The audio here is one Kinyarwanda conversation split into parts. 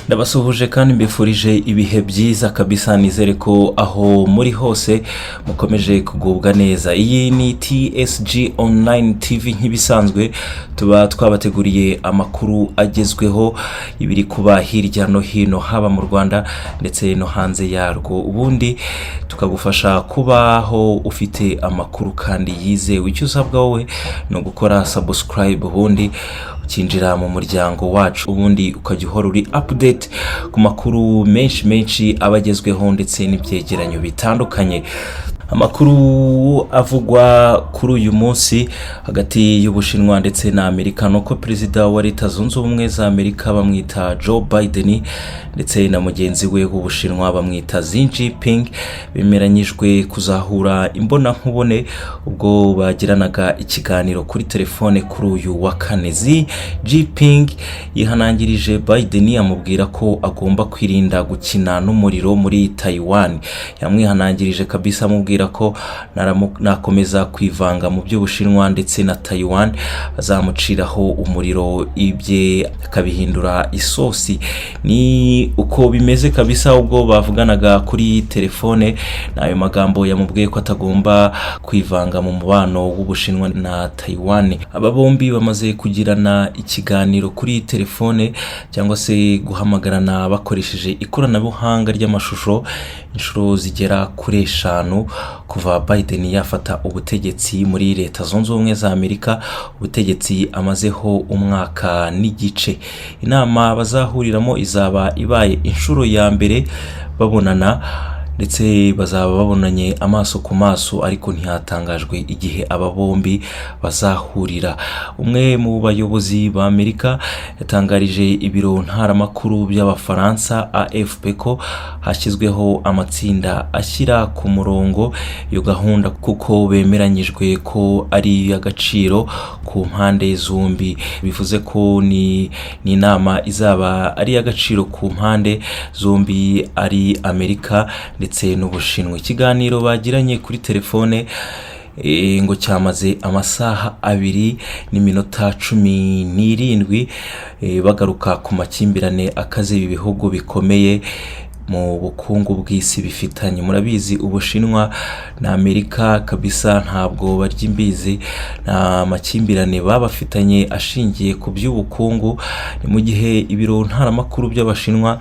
Ndabasuhuje kandi mbifurije ibihe byiza kabisa, nizere ko aho muri hose mukomeje kugubwa neza. Iyi ni TSG Online TV nk'ibisanzwe, tuba twabateguriye amakuru agezweho ibiri kuba hirya no hino haba mu Rwanda ndetse no hanze yarwo, ubundi tukagufasha kubaho ufite amakuru kandi yizewe. Icyo usabwa wowe no gukora subscribe, ubundi ukinjira mu muryango wacu, ubundi ukajya uhora uri update ku makuru menshi abagezweho ndetse n'ibyegeranyo bitandukanye. Amakuru avugwa kuri uyu munsi hagati y'Ubushinwa ndetse na Amerika nuko Perezida wa Leta Zunze Ubumwe za Amerika bamwita Joe Biden ndetse na mugenzi we w'Ubushinwa bamwita Xi Jinping bemeranyijwe kuzahura imbona nkubone ubwo bagiranaga ikiganiro kuri telefone kuri uyu wa kane. Xi Jinping yihanangirije Biden amubwira ko agomba kwirinda gukina n'umuriro muri Taiwan. Yamwihanangirije kabisa amubwira ko nakomeza kwivanga mu by'Ubushinwa ndetse na Taiwan bazamuciraho umuriro, ibye akabihindura isosi. Ni uko bimeze kabisa ubwo bavuganaga kuri telefone, nayo magambo yamubwiye ko atagomba kwivanga mu mubano w'Ubushinwa na Taiwan. Aba bombi bamaze kugirana ikiganiro kuri telefone cyangwa se guhamagarana bakoresheje ikoranabuhanga ry'amashusho inshuro zigera kuri 5 kuva Biden yafata ubutegetsi muri Leta Zunze Ubumwe za Amerika. Ubutegetsi amazeho umwaka n'igice. Inama bazahuriramo izaba ibaye inshuro ya mbere babonana, ndetse bazaba babonanye amaso ku maso, ariko ntihatangajwe igihe aba bombi bazahurira. Umwe mu bayobozi ba Amerika yatangarije ibiro ntaramakuru by'Abafaransa AFP ko hashyizweho amatsinda ashyira ku murongo iyo gahunda kuko bemeranyijwe ko ari y'agaciro ku mpande zombi. Bivuze ko ni inama izaba ari y'agaciro ku mpande zombi, ari Amerika ndetse n'Ubushinwa. Ikiganiro bagiranye kuri telefone ngo cyamaze amasaha 2 n'iminota 17 bagaruka ku makimbirane akaze ibihugu bikomeye mu bukungu bw'isi bifitanye. Murabizi Ubushinwa na Amerika kabisa ntabwo barya imbizi, na makimbirane babafitanye ashingiye ku by'ubukungu. Ni mu gihe ibiro ntaramakuru by'Abashinwa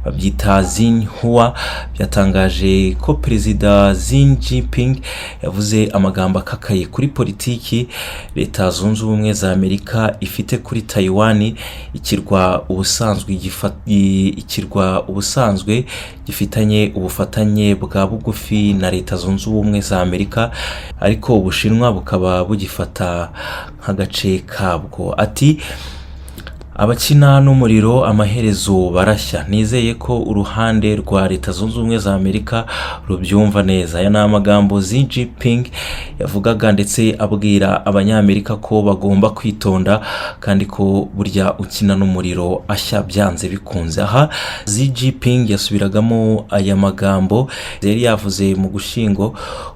babyita Xinhua byatangaje ko Perezida Xi Jinping yavuze amagambo akakaye kuri politiki Leta Zunze Ubumwe za Amerika ifite kuri Taiwan, ikirwa ubusanzwe gifitanye ubufatanye bwa bugufi na Leta Zunze Ubumwe za Amerika, ariko Ubushinwa bukaba bugifata nk'agace kabwo. Ati abakina n'umuriro amaherezo barashya. Nizeye ko uruhande rwa Leta Zunze Ubumwe za Amerika rubyumva neza. Aya ni amagambo Xi Jinping yavugaga ndetse abwira abanyamerika ko bagomba kwitonda kandi ko burya ukina n'umuriro ashya byanze bikunze. Aha Xi Jinping yasubiragamo aya magambo yari yavuze mu Gushyingo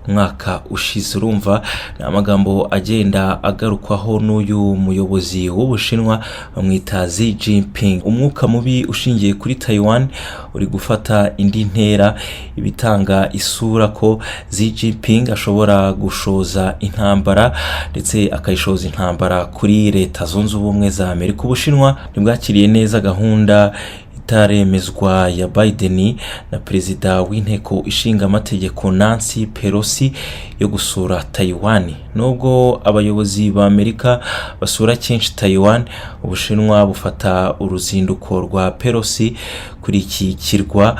umwaka ushize. Urumva ni amagambo agenda agarukwaho n'uyu muyobozi w'Ubushinwa bamwita Xi Jinping. Umwuka mubi ushingiye kuri Taiwan uri gufata indi ntera, ibitanga isura ko Xi Jinping ashobora gushoza intambara ndetse akayishoza intambara kuri Leta Zunze Ubumwe za Amerika. Ubushinwa ntibwakiriye neza gahunda itaremezwa ya Biden na Perezida w'Inteko Ishinga Amategeko Nancy Pelosi yo gusura Taiwan. Nubwo abayobozi ba Amerika basura kenshi Taiwan, Ubushinwa bufata uruzinduko rwa Pelosi kuri iki kirwa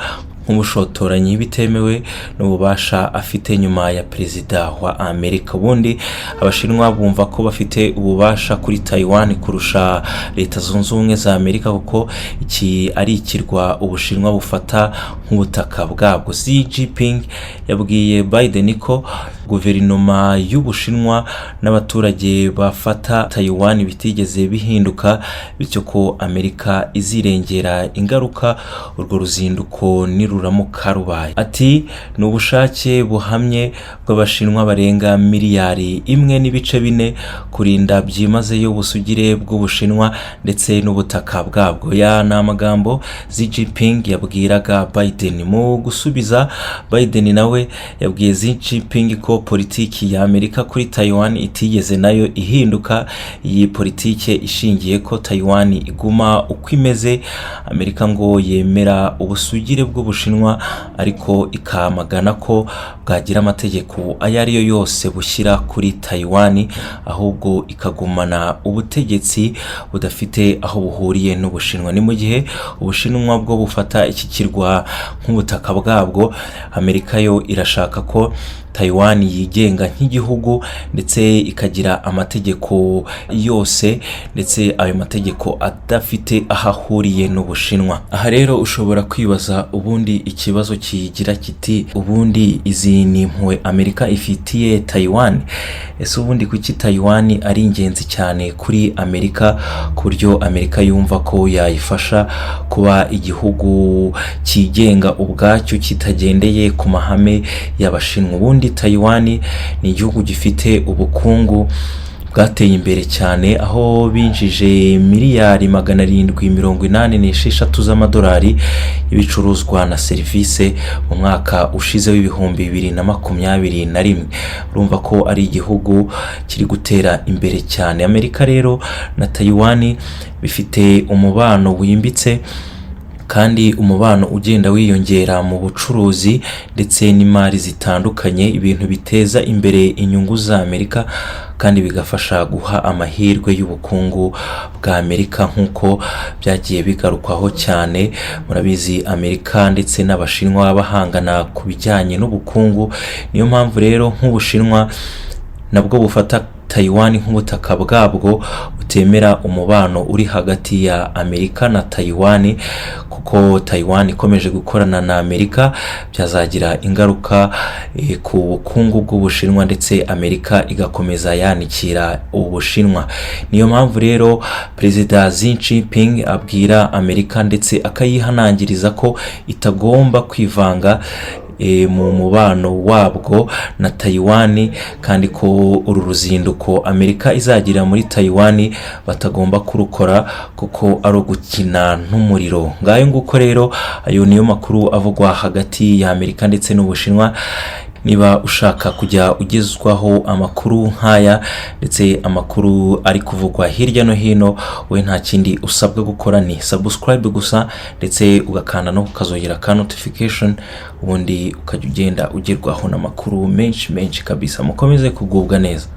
nk'ubushotoranyi bitemewe n'ububasha afite nyuma ya Perezida wa Amerika. Ubundi Abashinwa bumva ko bafite ububasha kuri Taiwan kurusha Leta Zunze Ubumwe za Amerika kuko iki ari ikirwa Ubushinwa bufata nk'ubutaka bwabwo. Xi Jinping yabwiye Biden ko guverinoma y'Ubushinwa n'abaturage bafata Taiwan bitigeze bihinduka, bityo ko Amerika izirengera ingaruka urwo ruzinduko niruramuka rubaye. Ati ni ubushake buhamye bw'Abashinwa barenga miliyari 1.4 kurinda byimazeyo ubusugire bw'Ubushinwa ndetse n'ubutaka bwabwo. Ya ni amagambo Xi Jinping yabwiraga Biden. Mu gusubiza, Biden nawe yabwiye Xi Jinping ko politiki ya Amerika kuri Taiwan itigeze nayo ihinduka. Iyi politiki ishingiye ko Taiwan iguma uko imeze. Amerika ngo yemera ubusugire bw'Ubushinwa ariko ikamagana ko bwagira amategeko ayo ariyo yose bushyira kuri Taiwan, ahubwo ikagumana ubutegetsi budafite aho buhuriye n'Ubushinwa. Ni mu gihe Ubushinwa bwo bufata iki kirwa nk'ubutaka bwabwo, Amerika yo irashaka ko Taiwan yigenga nk'igihugu ndetse ikagira amategeko yose, ndetse ayo mategeko adafite ahahuriye n'Ubushinwa. Aha rero ushobora kwibaza ubundi ikibazo kigira kiti, ubundi izi ni impuhwe Amerika ifitiye Taiwan? Ese ubundi kuki Taiwan ari ingenzi cyane kuri Amerika ku buryo Amerika yumva ko yayifasha kuba igihugu kigenga ubwacyo kitagendeye ku mahame y'Abashinwa? Ubundi Taiwan ni igihugu gifite ubukungu bwateye imbere cyane, aho binjije miliyari 786 z'amadolari y'ibicuruzwa na serivisi mu mwaka ushize w'ibihumbi 2021. Urumva ko ari igihugu kiri gutera imbere cyane. Amerika rero na Taiwan bifite umubano wimbitse, kandi umubano ugenda wiyongera mu bucuruzi ndetse n'imari zitandukanye, ibintu biteza imbere inyungu za Amerika kandi bigafasha guha amahirwe y'ubukungu bwa Amerika nk'uko byagiye bigarukwaho cyane. Murabizi Amerika ndetse n'Abashinwa bahangana ku bijyanye n'ubukungu. Niyo mpamvu rero nk'Ubushinwa nabwo bufata Taiwan nk'ubutaka bwabwo, butemera umubano uri hagati ya Amerika na Taiwan, kuko Taiwan ikomeje gukorana na Amerika byazagira ingaruka ku bukungu bw'Ubushinwa ndetse Amerika igakomeza yanikira Ubushinwa. Niyo mpamvu rero Perezida Xi Jinping abwira Amerika ndetse akayihanangiriza ko itagomba kwivanga mu mubano wabwo na Taiwan, kandi ko uru ruzinduko Amerika izagira muri Taiwan batagomba kurukora kuko ari ugukina n'umuriro. Ngayo nguko rero ayo niyo makuru avugwa hagati ya Amerika ndetse n'Ubushinwa. Niba ushaka kujya ugezwaho amakuru nk'aya ndetse amakuru ari kuvugwa hirya no hino, we nta kindi usabwa gukora ni subscribe gusa, ndetse ugakanda no kukazogera ka notification, ubundi ukajya ugenda ugerwaho n'amakuru menshi kabisa. Mukomeze kugubwa neza.